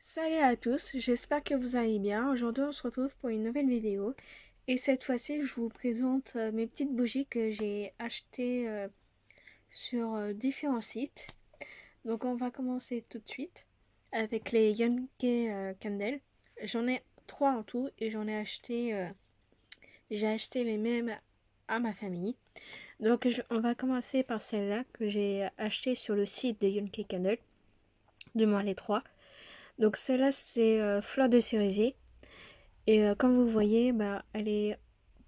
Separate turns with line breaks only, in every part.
Salut à tous, j'espère que vous allez bien. Aujourd'hui on se retrouve pour une nouvelle vidéo et cette fois-ci je vous présente mes petites bougies que j'ai achetées sur différents sites. Donc on va commencer tout de suite avec les Yonke Candle. J'en ai trois en tout et j'ai acheté les mêmes à ma famille. Donc on va commencer par celle-là que j'ai achetée sur le site de Yonke Candle, du moins les trois. Donc celle-là c'est fleur de cerisier. Et comme vous voyez, bah, elle est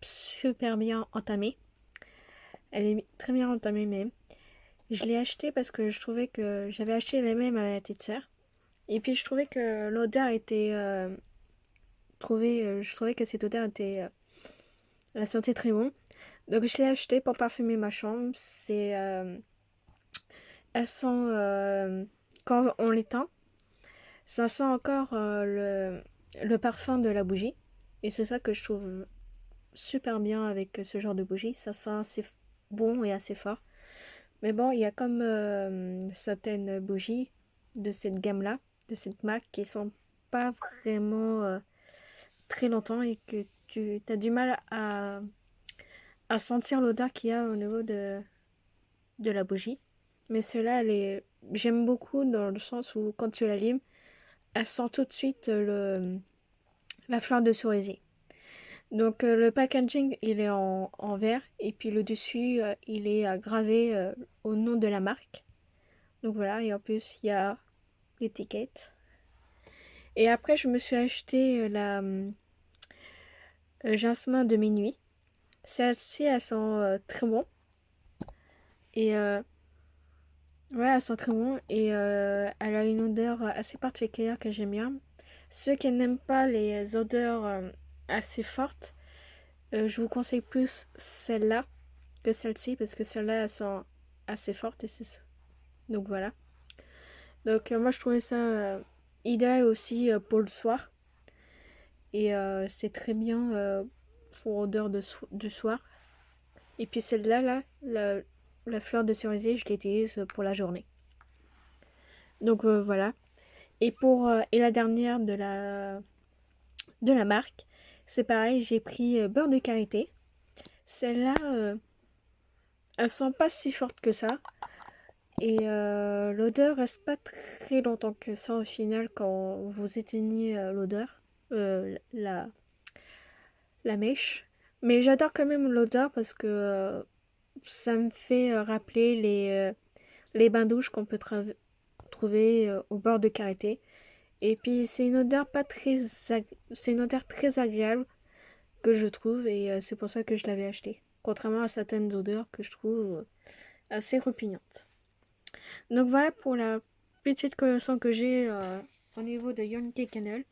super bien entamée. Elle est très bien entamée même. Je l'ai achetée parce que je trouvais que j'avais acheté les mêmes à ma petite sœur. Et puis je trouvais que l'odeur était... je trouvais que cette odeur était... elle sentait très bon. Donc je l'ai achetée pour parfumer ma chambre. Elles sont... quand on l'éteint, ça sent encore le parfum de la bougie. Et c'est ça que je trouve super bien avec ce genre de bougie. Ça sent assez bon et assez fort. Mais bon, il y a comme certaines bougies de cette gamme-là, de cette marque, qui sont pas vraiment très longtemps et que tu as du mal à sentir l'odeur qu'il y a au niveau de la bougie. Mais celle-là, j'aime beaucoup dans le sens où quand tu l'allumes, elle sent tout de suite la fleur de cerisier. Donc le packaging il est en verre et puis le dessus il est gravé au nom de la marque. Donc voilà, et en plus il y a l'étiquette. Et après je me suis acheté la jasmin de minuit. Celle-ci elle sent très bon. Et ouais, elle sent très bon et elle a une odeur assez particulière que j'aime bien. Ceux qui n'aiment pas les odeurs assez fortes, je vous conseille plus celle-là que celle-ci parce que celle-là elle sent assez forte et c'est ça. Donc voilà. Donc moi je trouvais ça idéal aussi pour le soir et c'est très bien pour odeur de soir. Et puis celle-là la fleur de cerisier je l'utilise pour la journée. Donc voilà. Et la dernière de la marque, c'est pareil, j'ai pris beurre de karité. Celle-là, elle sent pas si forte que ça. Et l'odeur reste pas très longtemps que ça au final quand vous éteignez l'odeur, la mèche. Mais j'adore quand même l'odeur parce que ça me fait rappeler les bains-douches qu'on peut trouver au bord de karité. Et puis c'est une odeur pas très c'est une odeur très agréable que je trouve et c'est pour ça que je l'avais acheté. Contrairement à certaines odeurs que je trouve assez repugnantes. Donc voilà pour la petite collection que j'ai au niveau de Yonke Candle.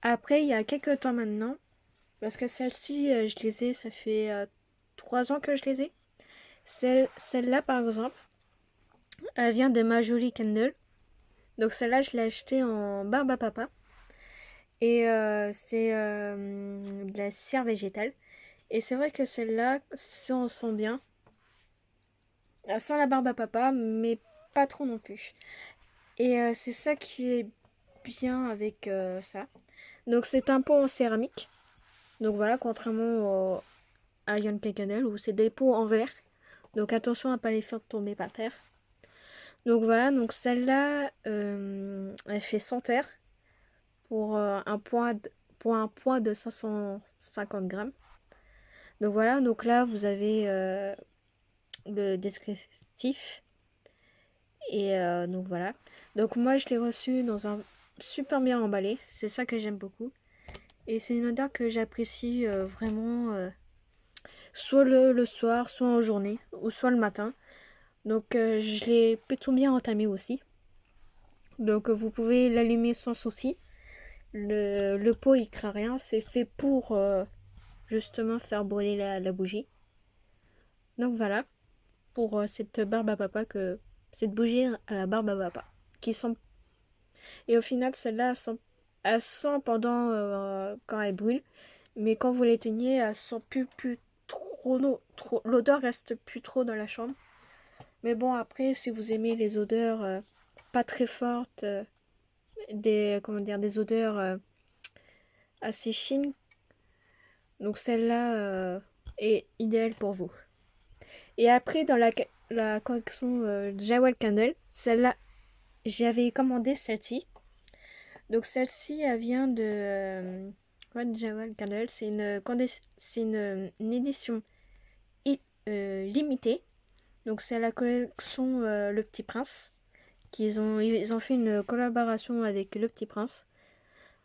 Après, il y a quelques temps maintenant, parce que celle-ci, je les ai, ça fait 3 ans que je les ai. Celle-là, par exemple, elle vient de Majoli Candle. Donc celle-là, je l'ai achetée en barbe à papa. Et c'est de la cire végétale. Et c'est vrai que celle-là, si on sent bien, elle sent la barbe à papa, mais pas trop non plus. Et c'est ça qui est bien avec ça. Donc c'est un pot en céramique. Donc voilà, contrairement à Yann Canel où c'est des pots en verre. Donc attention à ne pas les faire tomber par terre. Donc voilà, donc celle-là, elle fait 100 terres pour, pour un poids de 550 grammes. Donc voilà, donc là vous avez le descriptif. Et donc voilà. Donc moi je l'ai reçu dans un super bien emballé. C'est ça que j'aime beaucoup. Et c'est une odeur que j'apprécie vraiment, soit le soir, soit en journée, ou soit le matin. Donc je l'ai plutôt bien entamé aussi. Donc vous pouvez l'allumer sans souci. Le pot il craint rien, c'est fait pour justement faire brûler la bougie. Donc voilà, pour cette barbe à papa cette bougie à la barbe à papa. Qui sent, et au final celle-là elle sent pendant quand elle brûle. Mais quand vous l'éteignez, elle sent plus trop, l'odeur reste plus trop dans la chambre. Mais bon, après, si vous aimez les odeurs pas très fortes des odeurs assez fines. Donc celle-là est idéale pour vous. Et après, dans la collection Jawel Candle, celle-là, j'avais commandé celle-ci. Donc celle-ci, elle vient de Jawel Candle. C'est une édition limitée. Donc c'est la collection Le Petit Prince. Ils ont fait une collaboration avec Le Petit Prince.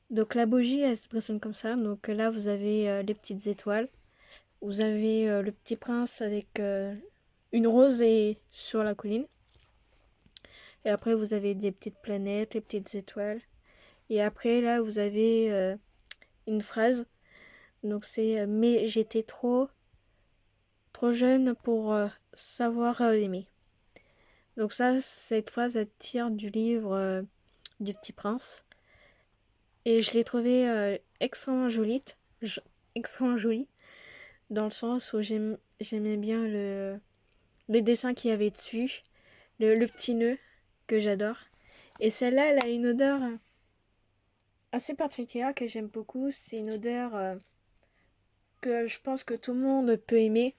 Donc la bougie, elle se présente comme ça. Donc là, vous avez les petites étoiles. Vous avez le petit prince avec une rosée sur la colline. Et après, vous avez des petites planètes, des petites étoiles. Et après, là, vous avez une phrase. Donc c'est mais j'étais trop jeune pour savoir l'aimer. Donc ça, cette phrase, elle tire du livre du Petit Prince. Et je l'ai trouvée extrêmement jolie, extrêmement jolie, dans le sens où j'aimais bien le dessin qu'il y avait dessus, le petit nœud que j'adore. Et celle-là, elle a une odeur assez particulière que j'aime beaucoup. C'est une odeur que je pense que tout le monde peut aimer,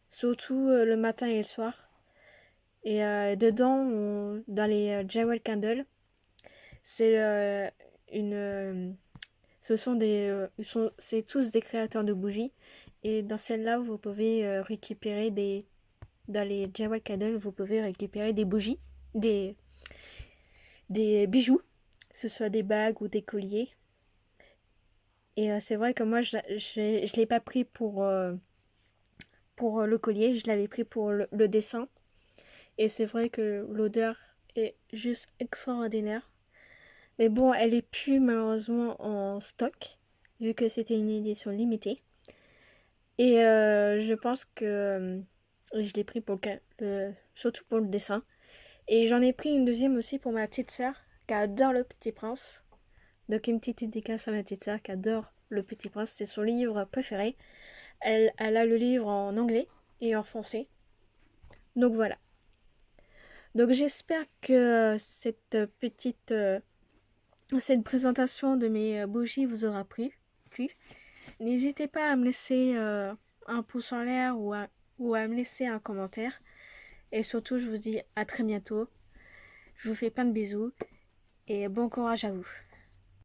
surtout le matin et le soir. Et dedans, dans les Jawel Candle, c'est une. Ce sont c'est tous des créateurs de bougies. Et dans celle-là, vous pouvez récupérer dans les Jawel Candle, vous pouvez récupérer des bougies, des bijoux, que ce soit des bagues ou des colliers. Et c'est vrai que moi, je l'ai pas pris pour le collier, je l'avais pris pour le dessin. Et c'est vrai que l'odeur est juste extraordinaire. Mais bon, elle est plus malheureusement en stock, vu que c'était une édition limitée. Et je pense que je l'ai pris surtout pour le dessin. Et j'en ai pris une deuxième aussi pour ma petite sœur, qui adore Le Petit Prince. Donc une petite dédicace à ma petite sœur qui adore Le Petit Prince, c'est son livre préféré. Elle a le livre en anglais et en français. Donc voilà. Donc j'espère que cette présentation de mes bougies vous aura plu. N'hésitez pas à me laisser un pouce en l'air ou à me laisser un commentaire. Et surtout, je vous dis à très bientôt. Je vous fais plein de bisous et bon courage à vous.